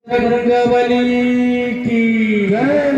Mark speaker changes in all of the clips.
Speaker 1: रंगवली की जय।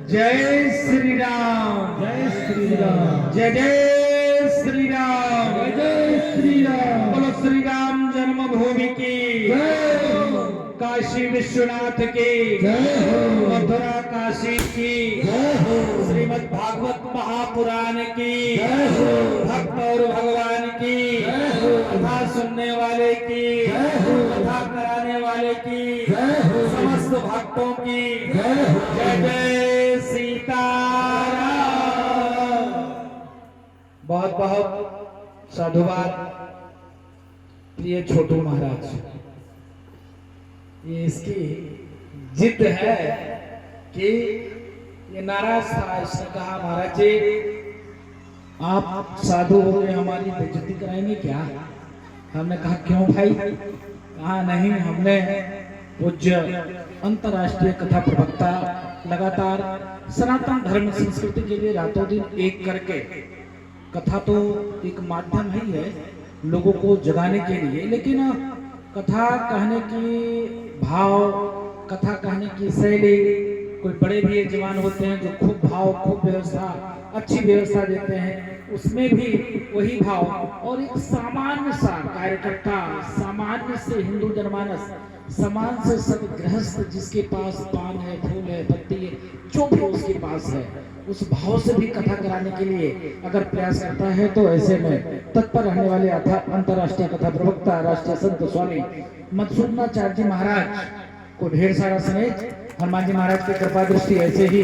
Speaker 1: जय श्री राम।
Speaker 2: जय श्री राम।
Speaker 1: जय जय श्री राम।
Speaker 2: जय जय श्री राम।
Speaker 1: बोलो श्री राम जन्मभूमि की
Speaker 2: जय हो।
Speaker 1: काशी विश्वनाथ की
Speaker 2: जय हो।
Speaker 1: मथुरा काशी की
Speaker 2: जय हो।
Speaker 1: श्रीमद् भागवत महापुराण की
Speaker 2: जय हो।
Speaker 1: भक्त और भगवान की
Speaker 2: जय हो।
Speaker 1: कथा सुनने वाले की
Speaker 2: जय हो।
Speaker 1: कथा कराने वाले की
Speaker 2: जय हो।
Speaker 1: समस्त भक्तों की
Speaker 2: जय हो।
Speaker 1: जय जय सीताराम। बहुत बहुत साधुवाद प्रिय छोटू महाराज। ये इसकी जिद है कि ये नाराज था। इसने कहा महाराज जी आप साधु हो गए हमारी बेइज्जती कराएंगे क्या? हमने कहा क्यों भाई? कहा नहीं, हमने पूज्य अंतर्राष्ट्रीय कथा प्रवक्ता लगातार सनातन धर्म संस्कृति के लिए रातों दिन एक करके, कथा तो एक माध्यम ही है लोगों को जगाने के लिए, लेकिन कथा कहने की भाव, कथा कहने की शैली, कोई बड़े भी जवान होते हैं जो खूब भाव, खूब व्यवस्था, अच्छी व्यवस्था देते हैं, उसमें भी वही भाव, और एक सामान्य सा कार्यकर्ता, सामान्य से हिंदू जनमानस, समान से सब गृहस्थ जिसके पास पान है, फूल है, पत्ती है, जो भी उसके पास है, उस भाव से भी कथा कराने के लिए अगर प्रयास करता है तो ऐसे में तत्पर रहने वाले अंतर्राष्ट्रीय कथा प्रवक्ता राष्ट्रीय संत स्वामी मधुसूदनाचार्य जी महाराज को ढेर सारा स्नेह, हनुमान जी महाराज की कृपा दृष्टि ऐसे ही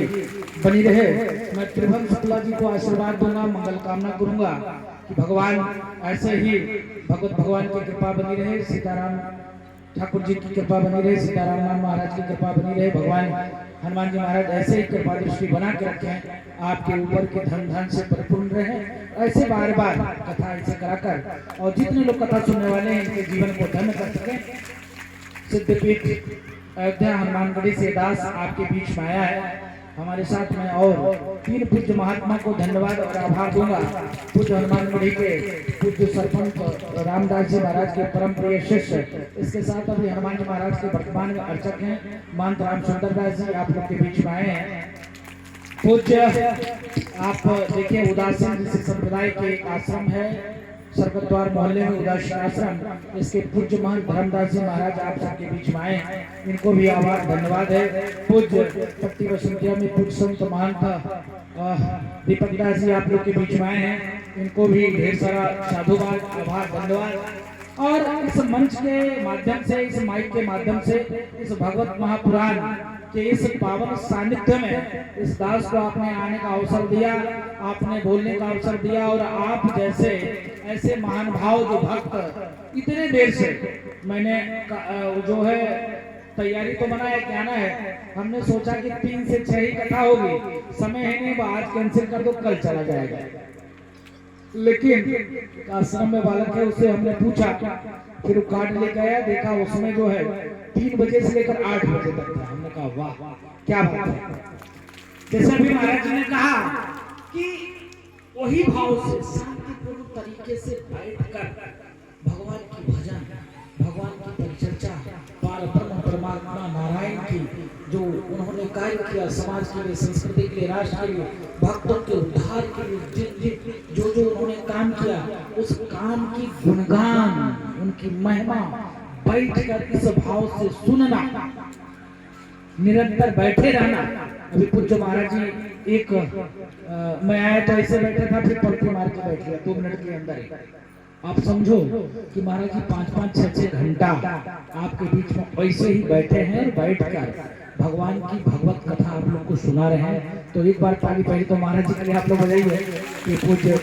Speaker 1: बनी रहे। मैं त्रिभुवन शुक्ला जी को आशीर्वाद दूंगा, मंगल कामना करूंगा कि भगवान ऐसे ही भगवान की कृपा बनी रहे, सीताराम ठाकुर जी की कृपा बनी रहे, सीताराम महाराज की कृपा बनी रहे, भगवान हनुमान जी महाराज ऐसे ही कृपा दृष्टि बना के रखें, आपके ऊपर के धन से परिपूर्ण रहे। ऐसे बार बार कथा ऐसे कराकर और जितने लोग कथा सुनने वाले हैं इनके जीवन को धन्य कर सकें। सिद्धपीठ अयोध्या हनुमानगढ़ी से दास आपके बीच में आया है हमारे साथ में, और तीन पूज्य महात्मा को धन्यवाद और आभार दूंगा। पूज्य हनुमानगढ़ी के पूज्य सरपंच रामदास जी महाराज के परम प्रिय शिष्य, इसके साथ अभी हनुमान जी महाराज के वर्तमान में अर्चक हैं महंत राम सुंदर दास जी, आप लोग के बीच में आए हैं। पूज्य आप देखिए उदासीन जिस संप्रदाय के एक आश्रम है सरकद्वार मोहल्ले में, उदासीन आश्रम, इसके पूज्य महंत धर्मदास जी महाराज आप सबके बीच में आए, इनको भी आभार धन्यवाद है। पूज्य पट्टी वसंतिया में पूज्य संत महंत दीपक दास जी आप लोग के बीच में आए हैं, इनको भी ढेर सारा साधुवाद, आभार, धन्यवाद। और इस मंच के माध्यम से, इस माइक के माध्यम से, इस भगवत महापुराण के इस पावन सानिध्य में इस दास को आपने आने का अवसर दिया, आपने बोलने का अवसर दिया, और आप जैसे ऐसे महान भाव जो भक्त इतने देर से मैंने जो है तैयारी तो बनाया, क्या ना है, हमने सोचा कि 3 से 6 ही कथा होगी, समय है नहीं, आज कैंसिल कर दो, कल चला जाएगा। लेकिन आश्रम में बालक है, उससे हमने पूछा, फिर वो कार्ड लेकर आया, देखा उसमें जो है 3 बजे से लेकर 8 बजे तक था। हमने कहा वाह क्या बात है। जैसे भी महाराज जी ने कहा कि वही भाव से शांतिपूर्ण तरीके से बैठकर भगवान की भजन, भगवान की परिचर्चा, परब्रह्म परमात्मा नारायण की जो उन्होंने कार्य किया समाज के लिए, संस्कृति के लिए, राष्ट्र के लिए, भक्तों के उद्धार के लिए, जो जो उन्होंने काम किया, उस काम की गुणगान, उनकी महिमा बैठकर इस भाव से सुनना, निरंतर बैठे रहना। अभी पूज्य महाराज जी एक मैं आया तो ऐसे बैठा था, फिर पलटी मार के बैठ गया 2 मिनट के अंदर। आप समझो कि महाराज जी 5-5, 6-6 घंटा आपके बीच में ऐसे ही बैठे हैं, और बैठकर भगवान की भगवत कथा आप लोग को सुना रहे हैं। तो एक बार ताली पहले तो महाराज जी के लिए आप लोग बजाइए कि पूज्य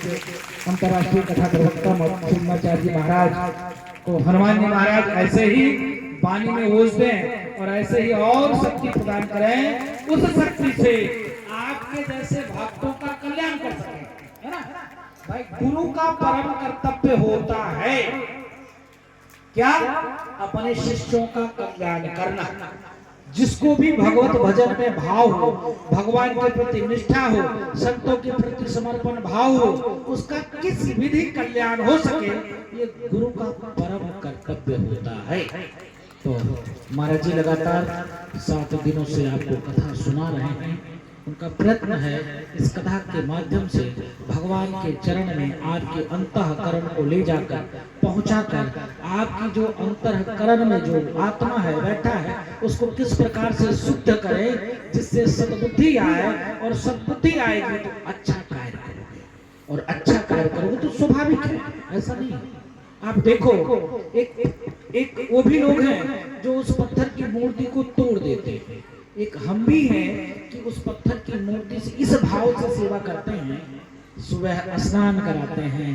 Speaker 1: अंतर्राष्ट्रीय कथा प्रवक्ता मधुसूदनाचार्य जी महाराज को हनुमान जी महाराज ऐसे ही वाणी में ओज दें और ऐसे ही और शक्ति प्रदान करें, उस शक्ति से आपके जैसे भक्तों का कल्याण कर सकें, है ना भाई। गुरु का परम कर्तव्य होता है क्या? अपने शिष्यों का कल्याण करना। जिसको भी भगवत भजन में भाव हो, भगवान के प्रति निष्ठा हो, संतों के प्रति समर्पण भाव हो, उसका किस विधि कल्याण हो सके, ये गुरु का परम कर्तव्य होता है। तो महाराज जी लगातार 7 दिनों से आपको कथा सुना रहे हैं। उनका प्रयत्न है इस कथा के माध्यम से भगवान के चरण में आपके अंतःकरण को ले जाकर पहुंचाकर आपकी जो अंतःकरण में जो आत्मा है बैठा है उसको किस प्रकार से शुद्ध करें जिससे सद्बुद्धि आए, और सद्बुद्धि आएगी तो अच्छा कार्य करोगे, और अच्छा कार्य करोगे तो स्वाभाविक है, ऐसा नहीं है। आप देखो एक वो भी लोग हैं जो उस पत्थर की मूर्ति को तोड़ देते हैं, एक हम भी हैं कि उस पत्थर की मूर्ति से इस भाव से सेवा करते हैं, सुबह स्नान कराते हैं,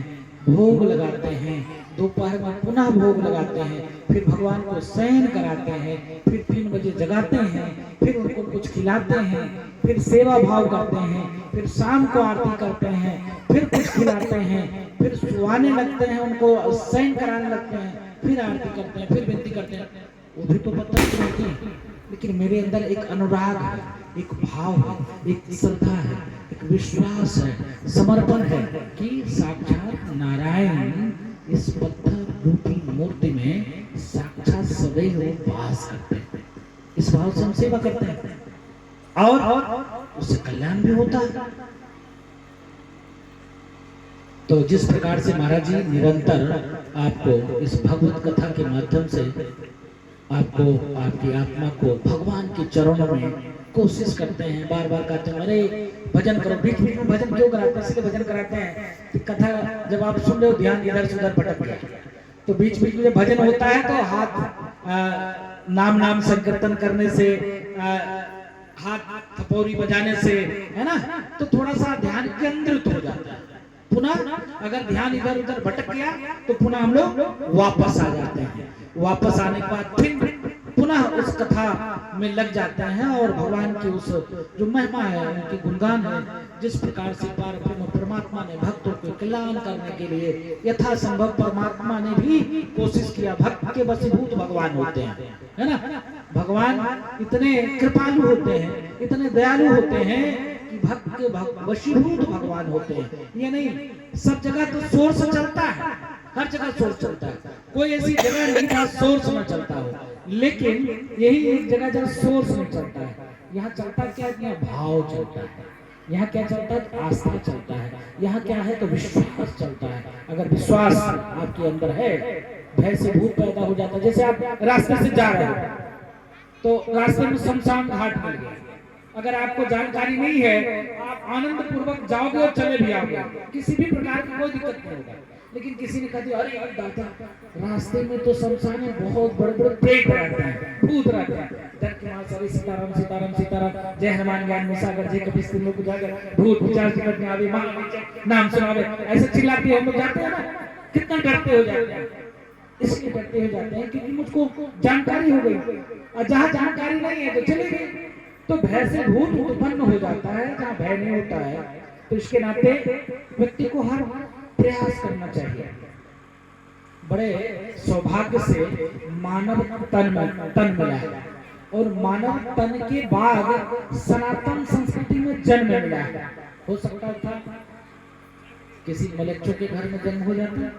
Speaker 1: भोग लगाते हैं, दोपहर में पुनः भोग लगाते हैं, फिर भगवान को शयन कराते हैं, फिर 3 बजे जगाते हैं, फिर उनको कुछ खिलाते हैं, फिर सेवा भाव करते हैं, फिर शाम को आरती करते हैं, फिर कुछ खिलाते हैं, फिर सुहाने लगते हैं, उनको शयन कराने लगते हैं, फिर आरती करते हैं, फिर विनती करते हैं। वो भी तो पत्थर की मूर्ति है, लेकिन मेरे अंदर एक अनुराग है, एक भाव है, एक श्रद्धा है, एक विश्वास है, समर्पण है कि साक्षात नारायण इस पत्थर रूपी मूर्ति में साक्षात सदैव वास करते हैं। इस भाव से हम सेवा करते हैं और उससे कल्याण भी होता है। तो जिस प्रकार से महाराज जी निरंतर आपको इस भगवत कथा के माध्यम से आपको आपकी आत्मा को भगवान के चरणों में कोशिश करते हैं, बार बार कहते हैं अरे भजन करो, बीच बीच में भजन क्यों कराते हैं, इसलिए भजन कराते हैं कि कथा जब आप सुन रहे हो ध्यान इधर से उधर भटक गया, तो बीच बीच में जब भजन होता है तो हाथ नाम संकीर्तन करने से, हाथ थपोरी बजाने से, है ना, तो थोड़ा सा ध्यान केंद्रित हो जाता है। पुनः अगर ध्यान इधर उधर भटक गया तो पुनः हम लोग वापस आ जाते हैं, वापस आने के बाद फिर पुनः उस कथा में लग जाते हैं और भगवान की उस जो महिमा है, उनके गुणगान है, जिस प्रकार से पारब्रह्म परमात्मा ने भक्तों को कल्याण करने के लिए यथासंभव परमात्मा ने भी कोशिश किया। भक्त के वशीभूत भगवान होते हैं, है ना, भगवान इतने कृपालु होते हैं, इतने दयालु होते हैं कि भक्त के वशीभूत भगवान होते हैं। ये नहीं सब जगह तो सोर्स चलता है, हर जगह सोर्स चलता है, कोई ऐसी जगह नहीं जहाँ सोर्स न चलता हो, लेकिन यही एक जगह जहाँ सोर्स नहीं चलता है। यहाँ चलता क्या है, यहाँ भाव चलता है, यहाँ क्या चलता है, आस्था चलता है, यहाँ क्या है तो विश्वास चलता है। अगर विश्वास आपके अंदर है, भय से भूत पैदा हो जाता है। जैसे आप रास्ते से जा रहे हो तो रास्ते में शमशान घाट मिल गया, अगर आपको जानकारी नहीं है आप आनंद पूर्वक जाओगे और चले भी आओगे, किसी भी प्रकार की कोई दिक्कत नहीं होगा। लेकिन किसी ने कहा अरे यार दादा रास्ते में तो शमशान में बहुत बड़े बड़े प्रेत रहते हैं, भूत रहते हैं, डर के मारे सारे सीताराम सीताराम सीताराम जय हनुमान ज्ञान में सागर जय कपीस तीन लोग जाकर भूत विचार टिकट में आवे नाम सुनावे, ऐसे चिल्लाते हम लोग जाते हैं ना, कितना डरते हो जाते हैं। इसलिए डरते हो जाते हैं क्योंकि मुझको जानकारी हो गई, और जहाँ जानकारी नहीं है तो चले गए, तो भय से भूत उत्पन्न हो जाता है। जहाँ भय नहीं होता है तो इसके नाते व्यक्ति को हर प्रयास करना चाहिए। बड़े सौभाग्य से मानव तन मिला है, और मानव तन के बाद सनातन संस्कृति में जन्म मिला है। हो सकता था किसी मलेच्छों के घर में जन्म हो जाता,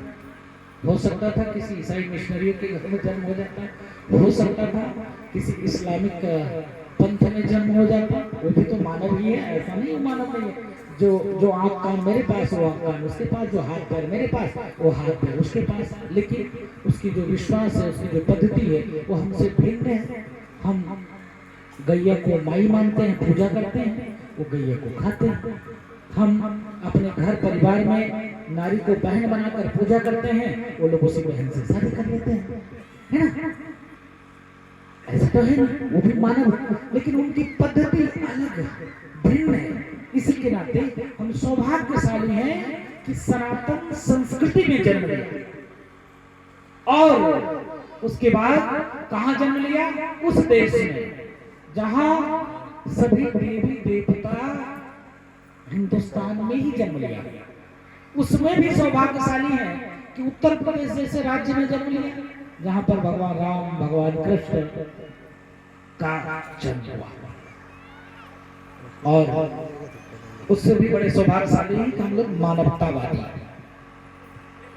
Speaker 1: हो सकता था किसी ईसाई मिशनरियों के घर में जन्म हो जाता, हो सकता था किसी इस्लामिक पंथ में जन्म हो जाता, वो भी तो मानव ही है, ऐसा नहीं मानव नहीं है। जो आँख कान मेरे पास वो आँख कान उसके पास, जो हाथ पैर मेरे पास वो हाथ पैर उसके पास, लेकिन उसकी जो विश्वास है, उसकी जो पद्धति है वो हमसे भिन्न है। हम गैया को माई मानते हैं, पूजा करते हैं, वो गैया को खाते हैं। हम अपने घर परिवार में नारी को बहन बनाकर पूजा करते हैं, वो लोग उसी बहन से शादी कर लेते हैं, है ना, ऐसा तो है ना, वो भी मानव, लेकिन उनकी पद्धति अलग है, भिन्न है। इसी के नाते हम सौभाग्यशाली हैं कि सनातन संस्कृति में जन्म लिया, और उसके बाद कहाँ जन्म लिया, उस देश में जहां सभी देवी देवता हिंदुस्तान में ही जन्म लिया। उसमें भी सौभाग्यशाली है कि उत्तर प्रदेश जैसे राज्य में जन्म लिया, जहां पर भगवान राम भगवान कृष्ण का जन्म हुआ। और उससे भी बड़े सौभाग्यशाली हैं कि हम लोग मानवतावादी,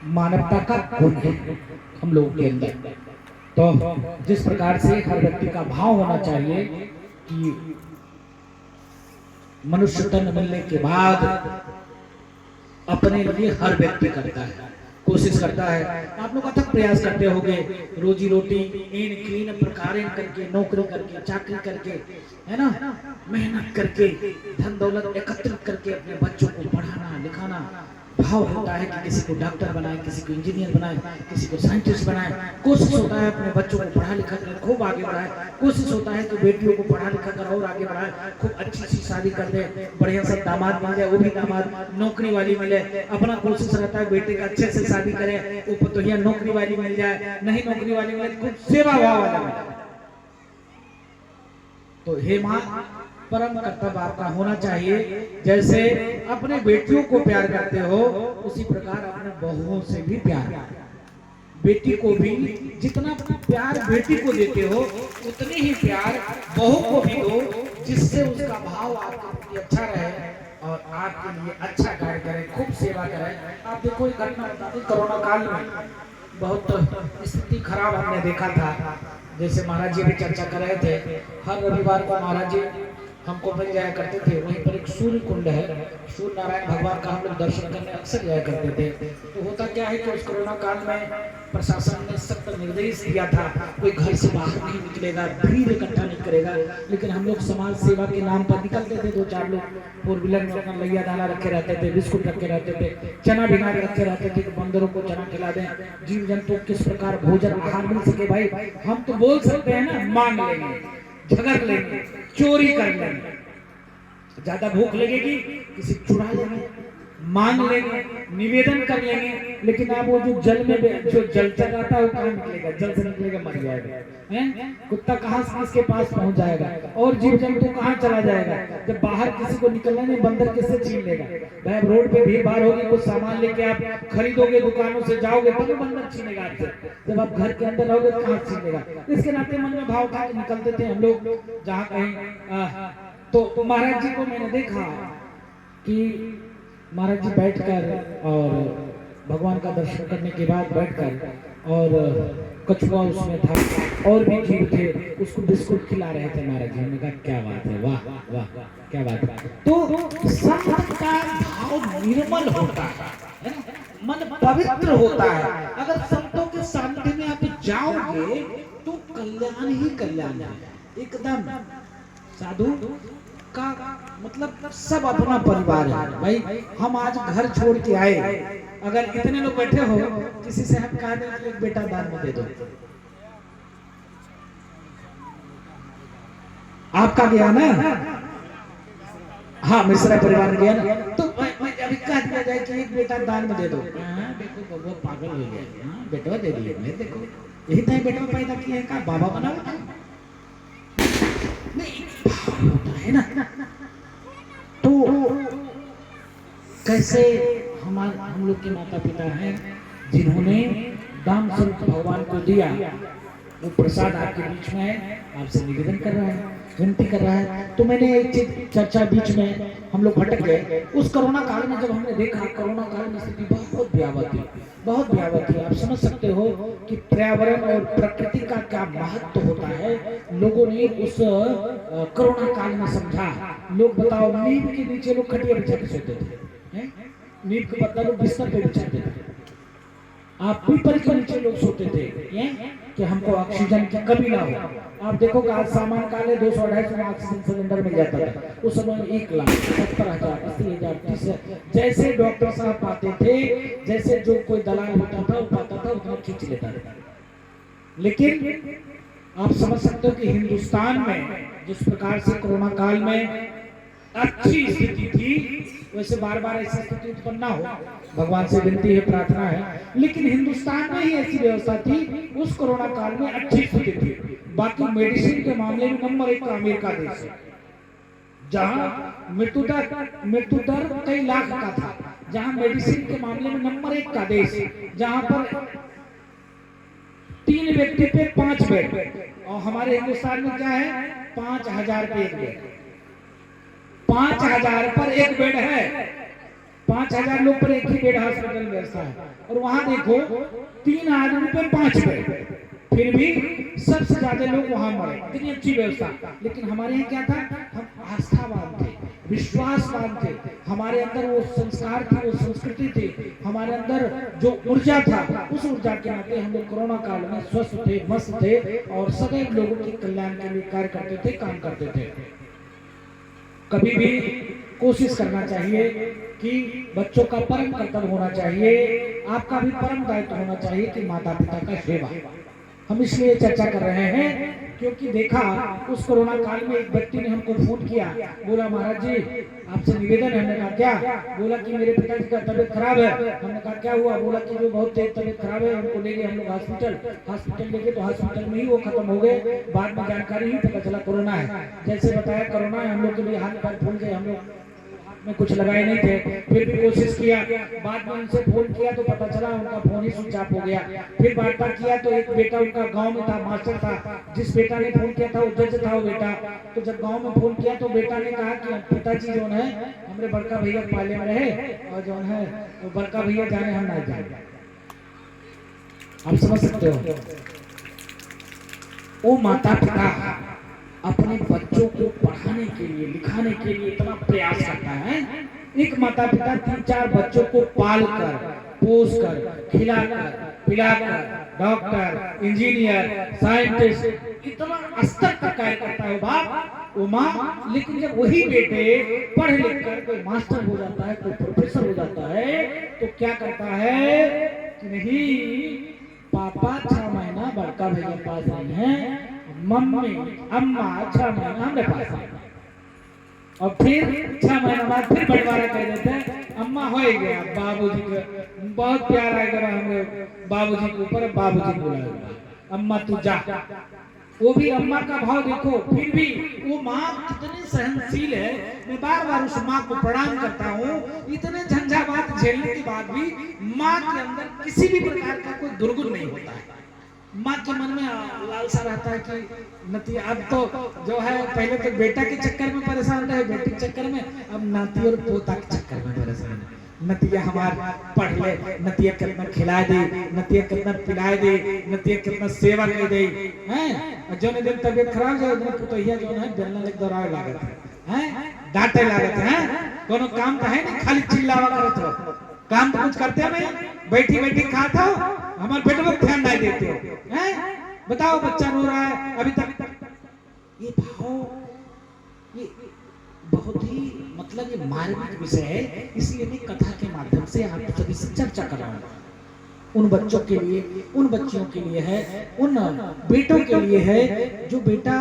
Speaker 1: मानवता का गुण है हम लोगों के अंदर। तो जिस प्रकार से हर व्यक्ति का भाव होना चाहिए कि मनुष्य तन मिलने के बाद अपने लिए हर व्यक्ति करता है, कोशिश करता है। आप लोग अथक प्रयास करते होंगे, रोजी रोटी इन क्लीन प्रकार करके, नौकरी करके, चाकरी करके, है ना, मेहनत करके, धन दौलत एकत्रित करके अपने बच्चों को पढ़ाना लिखाना। भाव होता है कि किसी को डॉक्टर बनाए, किसी को इंजीनियर बनाए, किसी को साइंटिस्ट बनाए। कोशिश होता है अपने बच्चों को पढ़ा लिखा कर खूब आगे बढ़ाए। कोशिश होता है कि बेटियों को पढ़ा लिखा कर और आगे बढ़ाए, खूब अच्छी सी शादी कर दे, बढ़िया सा दामाद मिल जाए, वो भी दामाद नौकरी वाली मिले। अपना कोशिश रहता है बेटे का अच्छे से शादी करे, वो पतोहिया नौकरी वाली मिल जाए, नहीं नौकरी वाली मिले खूब सेवा भाव वाला मिले। तो हे माँ, परम कर्तव्य आपका होना चाहिए। जैसे अपने बेटियों को प्यार करते हो, उसी प्रकार अपने बहुओं से भी प्यार। बेटी को भी जितना प्यार बेटी को देते हो, उतनी ही प्यार बहू को भी दो, जिससे उसका भाव आपके प्रति अच्छा रहे और आपके लिए अच्छा कार्य करे, खूब सेवा करे। आप देखो, एक घटना बताते, कोरोना काल में बहुत स्थिति खराब हमने देखा था। जैसे महाराज जी भी चर्चा कर रहे थे, हर रविवार को महाराज जी हमको मिल जाया करते थे। वहीं पर एक सूर्य कुंड है, सूर्य नारायण भगवान का हम लोग दर्शन करने अक्सर जाया करते थे। तो होता क्या है कि उस कोरोना काल में प्रशासन ने सख्त निर्देश दिया था, कोई घर से बाहर नहीं निकलेगा, भीड़ इकट्ठा नहीं करेगा। लेकिन हम लोग समाज सेवा के नाम पर निकलते थे। 2-4 लोग फोर व्हीलर में अपना लैया दाना रखे रहते थे, बिस्कुट रखे रहते थे, चना भिगा रखे रहते थे कि बंदरों को चना खिला दें, जीव जंतु किस प्रकार भोजन आहार मिल सके। भाई हम तो बोल सकते हैं ना, मांग लेंगे, झगड़ लेंगे, चोरी कर लेंगे, ज्यादा भूख लगेगी किसी चुरा लेंगे, मांग लेंगे, निवेदन कर लेंगे। लेकिन आप वो जो जल में जो जलचर रहता है वो कहाँ निकलेगा? जल से निकलेगा मर जाएगा, हैं? कुत्ता कहाँ से किसके पास पहुंच जाएगा और जीव जंतु कहाँ चला जाएगा? जब बाहर किसी को निकलना नहीं, बंदर किससे छीन लेगा? भाई रोड पे भीड़ भाड़ होगी, कुछ सामान लेके आप खरीदोगे, दुकानों से जाओगे, तब बंदर छीनेगा आपसे। जब आप घर के अंदर रहोगे तो कहाँ छीनेगा? इसके नाते मन में भाव था, निकलते थे हम लोग जहाँ कहीं। तो महाराज जी को मैंने देखा कि महाराज जी बैठकर और भगवान का दर्शन करने के बाद बैठकर और कछुआ उसमें था और भी जीव थे, उसको बिस्कुट खिला रहे थे महाराज जी। हमने कहा क्या बात है, वाह वाह क्या बात है। तो संत का भाव निर्मल होता है ना, मन पवित्र होता है। अगर संतों के सानिध्य में आप जाओगे तो कल्याण ही कल्याण है एकदम। साधु का मतलब सब अपना परिवार है। भाई हम आज घर छोड़ के आए, अगर इतने लोग बैठे हो, किसी से हम कहा दें एक बेटा दान में दे दो, आपका गया ना, हाँ मिश्रा परिवार में गया ना, तो अभी कह दिया जाए कि एक बेटा दान में दे दो। देखो वो पागल हो गया, बेटवा दे दिए, मैं देखो यही तो बेटवा पैदा किया है, का बाबा बना होता है ना। तो कैसे हम लोग के माता पिता हैं जिन्होंने दान स्वरूप भगवान को दिया, वो प्रसाद आपके बीच में है, आपसे निवेदन कर रहा है, विनती कर रहा है। तो मैंने एक चीज चर्चा बीच में हम लोग भटक गए। उस कोरोना काल में जब हमने देखा, कोरोना काल में स्थिति बहुत भयावह थी, बहुत भयावह थी। आप समझ सकते हो कि पर्यावरण और प्रकृति का क्या महत्व होता है। लोगों ने उस कोरोना काल में समझा। लोग बताओ, नीम के नीचे लोग खटिया बिछा के सोते थे, नीम के पत्ता लोग बिस्तर पे बिछाते थे, आप पीपल के नीचे लोग सोते थे कि हमको ऑक्सीजन की कमी ना हो। आप देखो कि आज सामान काले 200-250 ऑक्सीजन सिलेंडर मिल जाता था, उस समय 1,70,000 80,000 30,000 जैसे डॉक्टर साहब पाते थे, जैसे जो कोई दलाल होता था वो पाता था, उतना खींच लेता था। लेकिन आप समझ सकते हो कि हिंदुस्तान में जिस प्रकार से कोरोना काल में अच्छी स्थिति थी, वैसे बार बार ऐसी स्थिति उत्पन्न ना हो, भगवान से विनती है, प्रार्थना है। लेकिन हिंदुस्तान में ही ऐसी व्यवस्था थी, उस कोरोना काल में अच्छी स्थिति थी। बाकी मेडिसिन के मामले में नंबर 1 अमेरिका देश है, जहां मृत्यु दर कई लाख का था, जहां मेडिसिन के मामले में नंबर 1 का देश, जहां पर 3 व्यक्ति पे 5 बेड, और हमारे हिंदुस्तान में क्या है 5,000 पे 1 बेड, 5,000 पर 1 बेड है, 5,000 लोग पर 1 ही बेड हॉस्पिटल व्यवस्था है। और वहां देखो 3 आदमी पे 5 बेड, फिर भी सबसे ज्यादा लोग वहां मरे, इतनी अच्छी व्यवस्था। लेकिन हमारे यहाँ क्या था, हम आस्थावान थे, विश्वासवान थे, हमारे अंदर वो संस्कार थी, वो संस्कृति थी, हमारे अंदर जो ऊर्जा था, उस ऊर्जा के नाते हम लोग कोरोना काल में स्वस्थ थे, मस्त थे और सदैव लोगों के कल्याण के लिए कार्य करते थे, काम करते थे। कभी भी कोशिश करना चाहिए कि बच्चों का परम कर्तव्य होना चाहिए, आपका भी परम दायित्व होना चाहिए कि माता पिता का सेवा। हम इसलिए चर्चा कर रहे हैं क्योंकि देखा उस कोरोना काल में एक व्यक्ति ने हमको फोन किया, बोला महाराज जी आपसे निवेदन है। हमने कहा क्या? बोला कि मेरे पिताजी का तबीयत खराब है। हमने कहा क्या हुआ? बोला कि जो बहुत तेज तबीयत खराब है, हमको ले गए हम लोग हॉस्पिटल ले गए तो हॉस्पिटल में ही वो खत्म हो गए। बाद में जानकारी ही पता चला कोरोना है। जैसे बताया कोरोना है, हम लोग के लिए हाथ पैर फूल गए, हम लोग में कुछ लगाए नहीं थे, फिर भी कोशिश किया। बाद में उनसे फोन किया तो पता चला उनका फोन ही स्विच ऑफ हो गया। फिर बार किया तो एक बेटा उनका गांव में था, मास्टर था, जिस बेटा ने फोन किया था वो जज था वो बेटा। तो जब गांव में फोन किया तो बेटा ने कहा कि पिताजी जो है हमारे बड़का भैया पाले में रहे और जो है वो बड़का भैया जाने हम नहीं जाए। आप समझ सकते हो, वो माता पिता अपने बच्चों को पढ़ाने के लिए लिखाने के लिए इतना प्रयास करता है। एक माता पिता 3-4 बच्चों को पाल कर पोस कर खिलाकर पिलाकर डॉक्टर इंजीनियर साइंटिस्ट इतना स्तर तक कार्य करता है बाप वो माँ। लेकिन जब वही बेटे पढ़ लिख कर कोई मास्टर हो जाता है, कोई प्रोफेसर हो जाता है, तो क्या करता है कि नहीं पापा 6 महीना बड़का भैया पास नहीं है, मम्मी अम्मा 6 महीना हमारे पास है, और फिर 6 महीना बाद फिर बंटवारा कर देते हैं। अम्मा हो गया बाबूजी को बहुत प्यार आएगा हमें बाबूजी के ऊपर, बाबूजी बुलाएगा अम्मा तू जा। वो भी अम्मा का भाव देखो। फिर भी वो माँ कितनी सहनशील है। मैं बार बार उस माँ को प्रणाम करता हूँ। इतने झंझावात झेलने के बाद भी माँ के अंदर किसी भी प्रकार का कोई दुर्गुण नहीं होता है। माँ के मन में लालसा रहता है कि नती अब तो जो है पहले तो बेटा के चक्कर में परेशान रहे, बेटी के चक्कर में, अब नाती और पोता के चक्कर में परेशान है। नतिया हमारा पढ़ ले, नतिया कितना खिला दे, नतिया कितना पिला दे, नतिया कितना सेवा कर दे हैं। जो दिन तबियत खराब हो जाए पुतहिया जो है बेलना लग दौड़ावे लागत है, डांटे लागत है। कोनो काम तो है नहीं, खाली चिल्लावा करत हो, काम तो कुछ करते नहीं, बैठी बैठी खाता हो, हमारे बेटे को ध्यान नहीं देते हो हैं। बताओ बच्चा रो रहा है अभी तक। ये भाव ये बहुत ही मतलब ये मार्मिक विषय है, इसलिए मैं कथा के माध्यम से आप सभी से चर्चा कर रहा हूँ। उन बच्चों के लिए, उन बच्चियों के लिए है, उन बेटों के लिए है जो बेटा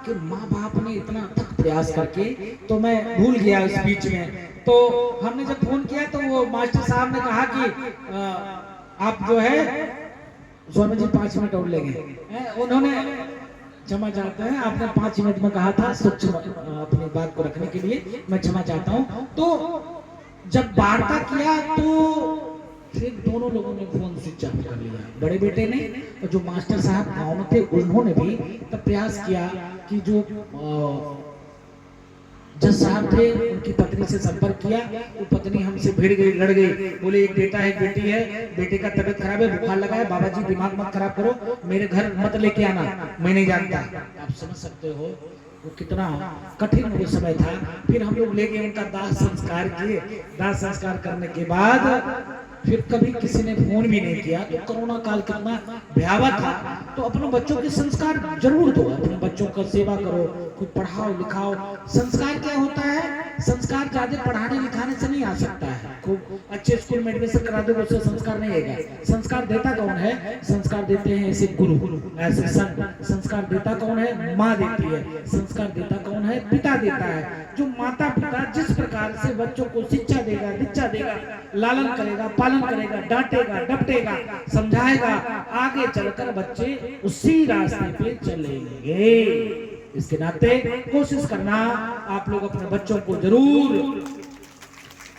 Speaker 1: के माँ बाप ने इतना अथक प्रयास करके, तो मैं भूल गया उस बीच में। तो हमने जब फोन किया तो वो मास्टर साहब ने कहा कि आप जो है स्वामी जी 5 मिनट और लेंगे। उन्होंने क्षमा चाहते हैं, आपने 5 मिनट में कहा था स्वच्छ अपनी बात को रखने के लिए, मैं क्षमा चाहता हूँ। तो जब वार्ता किया तो फिर दोनों लोगों ने फोन स्विच ऑफ कर लिया। बड़े बेटे ने और जो मास्टर साहब गांव में थे उन्होंने भी तब प्रयास किया कि जो जज साहब थे उनकी पत्नी से संपर्क किया। वो पत्नी हमसे भिड़ गई, लड़ गई, बोले एक बेटा है, एक बेटी है, बेटे का तबीयत खराब है, बुखार लगा है, बाबा जी दिमाग मत खराब करो, मेरे घर मत लेके आना, मैं नहीं जानता। आप समझ सकते हो वो कितना कठिन वो समय था। फिर हम लोग ले गए, उनका दाह संस्कार किए। दाह संस्कार करने के बाद फिर कभी किसी ने फोन भी नहीं किया। तो कोरोना काल कितना भयावह था। तो अपने बच्चों के संस्कार जरूर दो, अपने बच्चों का सेवा करो, कुछ पढ़ाओ लिखाओ। संस्कार क्या होता है? संस्कार ज्यादा पढ़ाने लिखाने से नहीं आ सकता है। खूब अच्छे स्कूल में एडमिशन करा दो, उससे संस्कार नहीं आएगा। संस्कार देता कौन है? संस्कार देते हैं ऐसे गुरु, ऐसे संत। संस्कार देता कौन है? माँ देती है। संस्कार देता कौन है? पिता देता है। जो माता पिता जिस प्रकार से बच्चों को शिक्षा देगा, दीक्षा देगा, लालन करेगा, पालन करेगा, डांटेगा, डपटेगा, समझाएगा, आगे चलकर बच्चे उसी रास्ते पे चलेंगे। इसके नाते कोशिश करना आप लोग अपने बच्चों को जरूर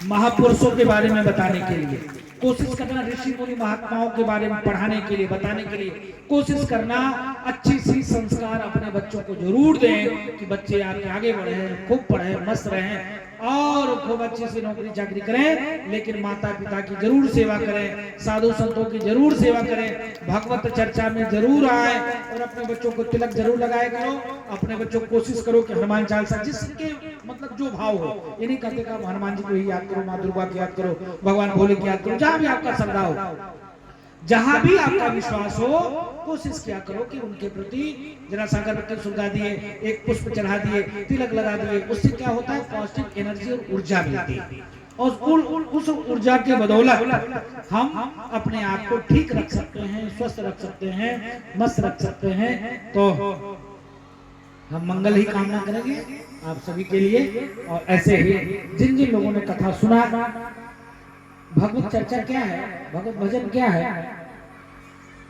Speaker 1: महापुरुषों के बारे में बताने के लिए, कोशिश करना ऋषि मुनि महात्माओं के बारे में पढ़ाने के लिए, बताने के लिए कोशिश करना, अच्छी सी संस्कार अपने बच्चों को जरूर दें कि बच्चे आपके आगे बढ़े, खूब पढ़े, मस्त रहें और खूब अच्छी सी नौकरी चाकरी करें। लेकिन माता पिता की जरूर सेवा करें, साधु संतों की जरूर सेवा करें, भगवत चर्चा में जरूर आए और अपने बच्चों को तिलक जरूर लगाया करो। अपने बच्चों को कोशिश करो कि हनुमान चालीसा जिसके मतलब जो भाव हो, ये नहीं कहते कि आप हनुमान जी को ही याद करो, माँ दुर्गा की याद करो, भगवान भोले की याद करो, जहां भी आपका श्रद्धा हो, जहां भी आपका विश्वास हो, कोशिश किया करो कि उनके प्रति जरा सा अगरबत्ती सुलगा दिए, एक पुष्प चढ़ा दिए, तिलक लगा दिए। उससे क्या होता है, पॉजिटिव एनर्जी और ऊर्जा मिलती है और उस ऊर्जा के बदौलत हम अपने आप को ठीक रख सकते हैं, स्वस्थ रख सकते हैं, मस्त रख सकते हैं। तो हम मंगल ही कामना करेंगे आप सभी के लिए। और ऐसे ही जिन जिन लोगों ने कथा सुना, भगवत चर्चा क्या है, भगवत भजन क्या है,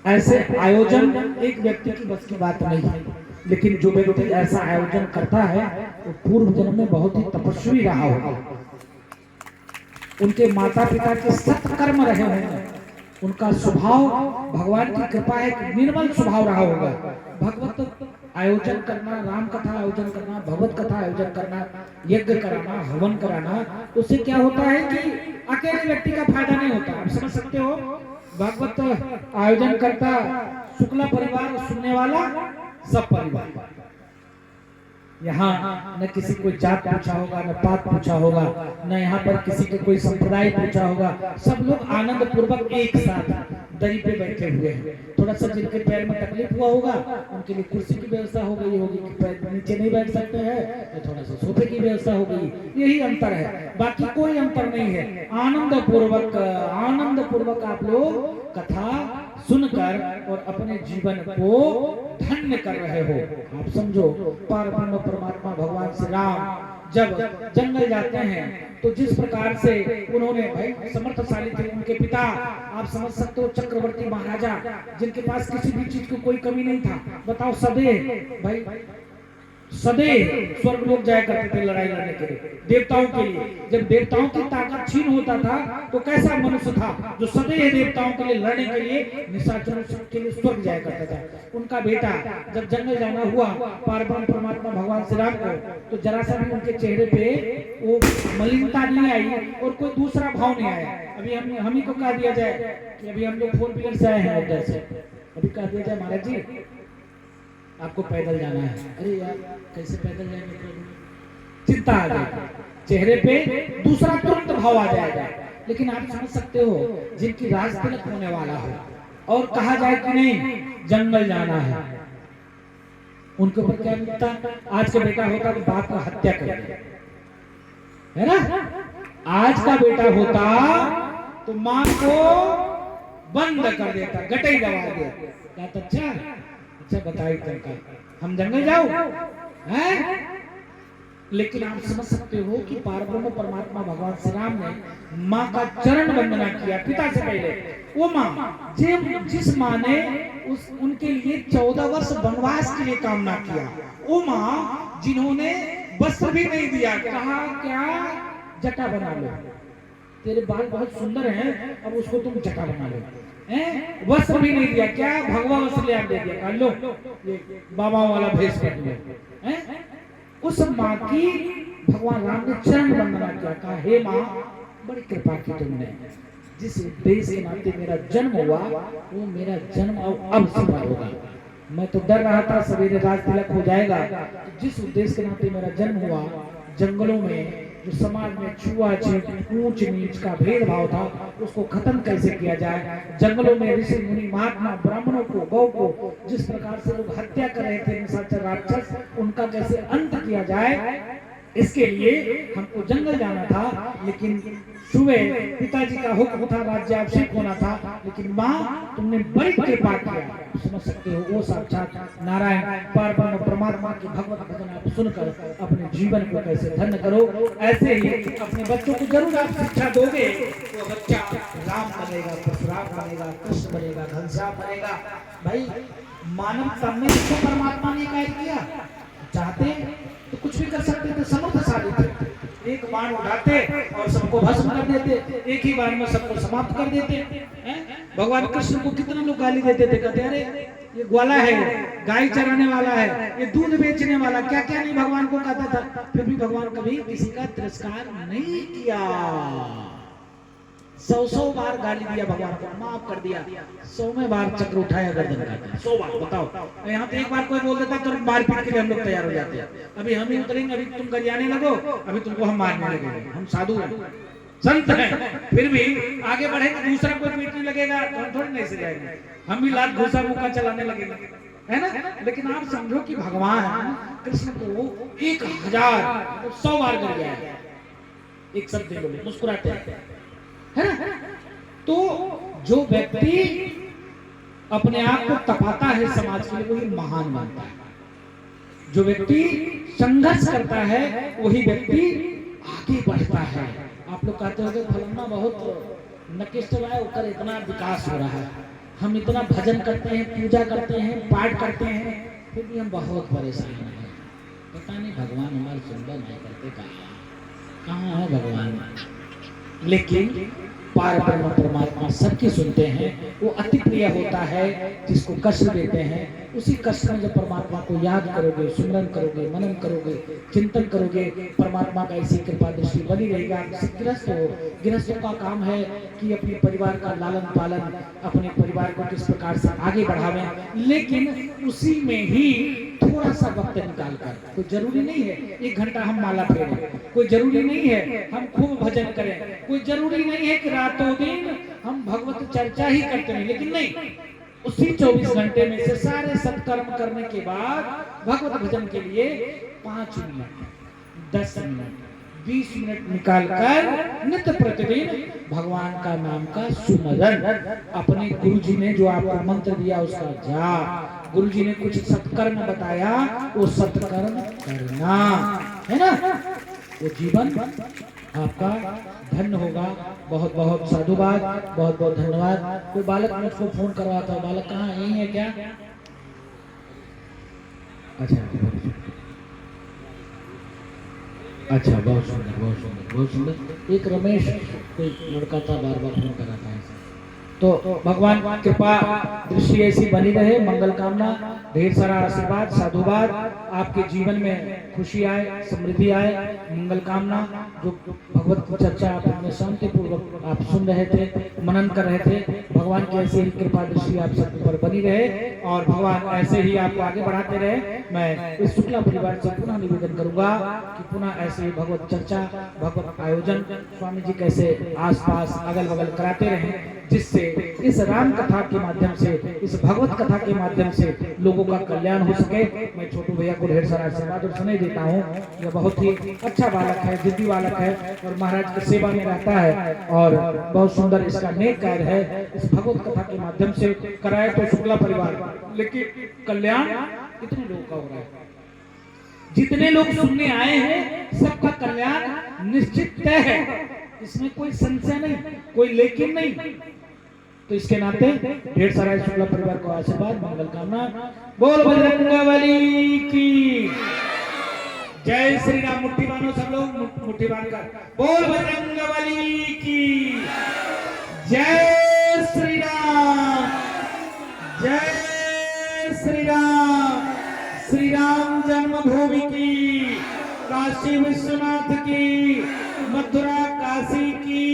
Speaker 1: ऐसे आयोजन एक व्यक्ति की बस की बात नहीं है, लेकिन जो व्यक्ति ऐसा आयोजन करता है वो पूर्व जन्म में बहुत ही तपस्वी रहा होगा, उनके माता पिता के सत्कर्म रहे होंगे, उनका स्वभाव भगवान की कृपा है कि निर्मल स्वभाव रहा होगा। भगवत आयोजन करना, राम कथा आयोजन करना, भगवत कथा आयोजन करना, यज्ञ कराना, हवन कराना, उससे क्या होता है कि अकेले व्यक्ति का फायदा नहीं होता। आप समझ सकते हो, भागवत आयोजन करता शुक्ला परिवार और सुनने वाला सब परिवार। यहाँ न किसी को जात पूछा होगा, न पात पूछा होगा, न यहाँ पर किसी के कोई संप्रदाय पूछा होगा, सब लोग आनंद पूर्वक एक साथ दरी पे बैठे हुए हैं। थोड़ा सा जिनके पैर में तकलीफ हुआ होगा उनके लिए कुर्सी की व्यवस्था हो गई होगी कि पैर नीचे नहीं बैठ सकते हैं, तो थोड़ा सा सोफे की व्यवस्था हो गई। यही अंतर है, बाकी कोई अंतर नहीं है। आनंद पूर्वक आप लोग कथा सुनकर और अपने जीवन को धन्य कर रहे हो। आप समझो, परब्रह्म परमात्मा भगवान श्री राम जब जंगल जाते हैं तो जिस प्रकार से उन्होंने, भाई समर्थशाली थे उनके पिता, आप समझ सकते हो चक्रवर्ती महाराजा जिनके पास किसी भी चीज की कोई कमी नहीं था। बताओ, सदैव भाई सदैव स्वर्ग लोग जाया करते थे लड़ाई लड़ने के लिए, देवताओं के लिए। जब देवताओं की ताकत छीन होता था तो कैसा मनुष्य था जो सदैव देवताओं के लिए लड़ने के लिए, निशाचरों के लिए स्वर्ग जाया करता था। उनका बेटा जब जंगल जाना हुआ परब्रह्म परमात्मा भगवान श्री राम को, तो जरा सा भी उनके चेहरे पे वो मलिनता नहीं आई और कोई दूसरा भाव नहीं आया। अभी हम ही को कह दिया जाए कि अभी हम लोग 4 व्हीलर से आए हैं उधर से, अभी कह दिया जाए महाराज जी आपको पैदल जाना है, अरे यार कैसे पैदल जाएंगे, चिंता आ जाएगी, चेहरे पे दूसरा तुरंत भाव आ जाएगा। लेकिन आप समझ सकते हो, जिनकी राज तिलक होने वाला हो और कहा जाए कि नहीं जंगल जाना है, उनके ऊपर क्या मिलता। आज का बेटा होता तो बाप का हत्या कर दिया, है ना। आज का बेटा होता तो मां को बंद कर देता, गटई दबा देता। अच्छा बताइए तुमका हम जंगल जाओ हैं? लेकिन आप समझ सकते हो कि परब्रह्म परमात्मा भगवान श्री राम ने माँ का चरण वंदना किया पिता से पहले। वो माँ जिस माँ ने उनके लिए 14 वर्ष वनवास के लिए कामना किया, वो माँ जिन्होंने वस्त्र भी नहीं दिया, कहा क्या जटा बना लो, तेरे बाल बहुत सुंदर हैं, अब उसको तुम जटा बना लो। वस्त्र भी नहीं दिया, क्या भगवा वस्त्र ले दे दिया, लो ये बाबा वाला भेष कर दिया। उस माँ की भगवान राम ने चरण वंदना किया, कहा हे माँ बड़ी कृपा की तुमने, जिस देश के नाते मेरा जन्म हुआ वो मेरा जन्म अब सफल होगा। मैं तो डर रहा था सवेरे राज तिलक हो जाएगा, तो जिस उद्देश्य के नाते मेरा जन्म हुआ, जंगलों में जो समाज में छुआछूत ऊंच नीच का भेदभाव था उसको खत्म कैसे किया जाए, जंगलों में ऋषि मुनि महात्मा ब्राह्मणों को, गौ को जिस प्रकार से लोग हत्या कर रहे थे निशाचर राक्षस, उनका कैसे अंत किया जाए, इसके लिए हमको जंगल जाना था। लेकिन सुबह पिताजी का हुक्म था, राज्याभिषेक होना था, लेकिन माँ तुमने बड़ी कृपा किया। समझ सकते हो, वो साक्षात नारायण परब्रह्म परमात्मा की भगवत भजन आप सुनकर अपने जीवन को कैसे धन्य करो। ऐसे ही अपने बच्चों को जरूर आप शिक्षा दोगे तो बच्चा राम बनेगा, परशुराम बनेगा, कृष्ण बनेगा, घनश्याम बनेगा। भाई मानवता में इसको परमात्मा ने कायम किया, चाहते तो कुछ भी कर सकते थे, समर्थशाली थे, एक बाण उठाते और सबको भस्म कर देते, एक ही बार में सबको समाप्त कर देते हैं। भगवान कृष्ण को कितने लोग गाली देते थे, कहते अरे ये ग्वाला है, गाय चराने वाला है, ये दूध बेचने वाला, क्या क्या नहीं भगवान को कहता था। फिर भी भगवान कभी किसी का तिरस्कार नहीं किया। 100 बार गाली दिया भगवान को, माफ कर दिया, 100वें बार चक्र उठाया गर्दन काटा, 100 बार। बताओ यहाँ तो एक बार कोई बोल देता तो मारपीट के लिए हम लोग तैयार हो जाते हैं। अभी हम ही उतरेंगे, अभी तुम गरियाने लगो, अभी तुमको हम मारने लगेंगे। हम साधु हैं, संत हैं, फिर भी आगे बढ़ेंगे, दूसरा कोई पीटने लगेगा तो हम थोड़ी नहीं से जाएंगे, हम भी लात घूसा मुक्का चलाने लगेंगे, है ना। लेकिन आप समझो कि भगवान कृष्ण को 1000 100 बार कर गया है, एक शब्द बोले, मुस्कुराते हैं, है ना। तो जो व्यक्ति अपने आप को तपाता है समाज के लिए, वही महान बनता है। जो व्यक्ति संघर्ष करता है वही व्यक्ति आगे बढ़ता है। आप लोग कहते हो कि फलाना बहुत नकिष्ट है, ऊपर इतना विकास हो रहा है, हम इतना भजन करते हैं, पूजा करते हैं, पाठ करते हैं, फिर भी हम बहुत परेशान हैं। पता नहीं भगवान हमारे सुंदर नहीं करते, कहाँ है भगवान। लेकिन पार ब्रह्म परमात्मा सबकी सुनते हैं। वो अति प्रिय होता है जिसको कष्ट देते हैं। उसी कष्ट में जब परमात्मा को याद करोगे, सुमरन करोगे, मनन करोगे, चिंतन करोगे, परमात्मा का ऐसी कृपा दृष्टि बनी रहेगी। आप गृहस्थ हो, गृहस्थों का काम है कि अपने परिवार का लालन पालन, अपने परिवार को किस प्रकार से आगे बढ़ावें, लेकिन उसी में ही थोड़ा सा वक्त निकाल कर, कोई जरूरी नहीं है 1 घंटा हम माला फेरें, कोई जरूरी नहीं है हम खूब भजन करें, कोई जरूरी नहीं है कि रातों दिन हम भगवत चर्चा ही करते हैं, लेकिन नहीं, उसी 24 घंटे में से सारे सत्कर्म करने के बाद भगवत भजन के लिए 5 मिनट, 10 मिनट, 20 मिनट निकाल कर नित्य प्रतिदिन भगवान का नाम का सुमरन, अपने गुरु जी ने जो आपको मंत्र दिया उसका जाप, गुरु जी ने कुछ सत्कर्म बताया वो सत्कर्म करना, है ना, वो जीवन आपका धन्य होगा। बहुत बहुत साधुवाद, बहुत बहुत धन्यवाद। कोई बालक मुझको फोन करवा था, बालक कहाँ, यही है क्या? अच्छा, बहुत सुंदर, बहुत सुंदर, बहुत सुंदर। एक रमेश कोई लड़का था, बार बार फोन कर रहा था ऐसा। तो भगवान कृपा दृष्टि ऐसी बनी रहे, मंगल कामना, ढेर सारा आशीर्वाद, साधुवाद, आपके जीवन में खुशी आए, समृद्धि आए, मंगल कामना। जो भगवत चर्चा आप अपने शांति पूर्वक आप सुन रहे थे, मनन कर रहे थे, भगवान की ऐसी ही कृपा दृष्टि आप सब पर बनी रहे और भगवान ऐसे ही आपको आगे बढ़ाते रहे। मैं इस शुक्ला परिवार से पुनः निवेदन करूंगा कि पुनः ऐसे ही भगवत चर्चा, भगवत आयोजन स्वामी जी कैसे आसपास अगल बगल कराते रहे, जिससे इस राम कथा के माध्यम से, इस भगवत कथा के माध्यम से लोगों का कल्याण हो सके। मैं छोटू भैया को ढेर सारा आशीर्वाद और स्नेह देता हूँ। यह बहुत ही अच्छा बालक है, जिद्दी बालक है और महाराज की सेवा में रहता है और बहुत सुंदर इसका नेक कार्य है। इस भगवत कथा के माध्यम से कराए तो शुक्ला परिवार, लेकिन कल्याण कितने लोगों का हो रहा है। जितने लोग सुनने आए हैं सबका कल्याण निश्चित तय है, इसमें कोई संशय नहीं, कोई लेकिन नहीं। तो इसके नाते ढेर सारा शुक्ला परिवार को आशीर्वाद, मंगल कामना। बोल बजरंगबली की जय श्री राम। मुट्ठी बांधो सब लोग, मुट्ठी बांधकर बोल बजरंगबली की जय श्री राम, जय श्री राम। श्री राम जन्मभूमि की, काशी विश्वनाथ की, मथुरा काशी की,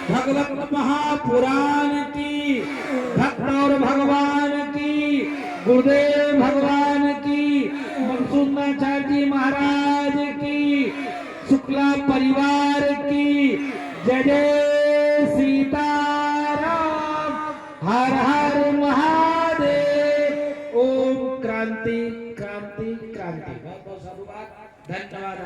Speaker 1: भगवत महापुराण की, भक्त और भगवान की, गुरुदेव भगवान की, मनसुंदाचार्य जी महाराज की, शुक्ला परिवार की जय जय सीताराम। हर हर महादेव। ओम क्रांति क्रांति क्रांति। बहुत बहुत साधुवाद, धन्यवाद।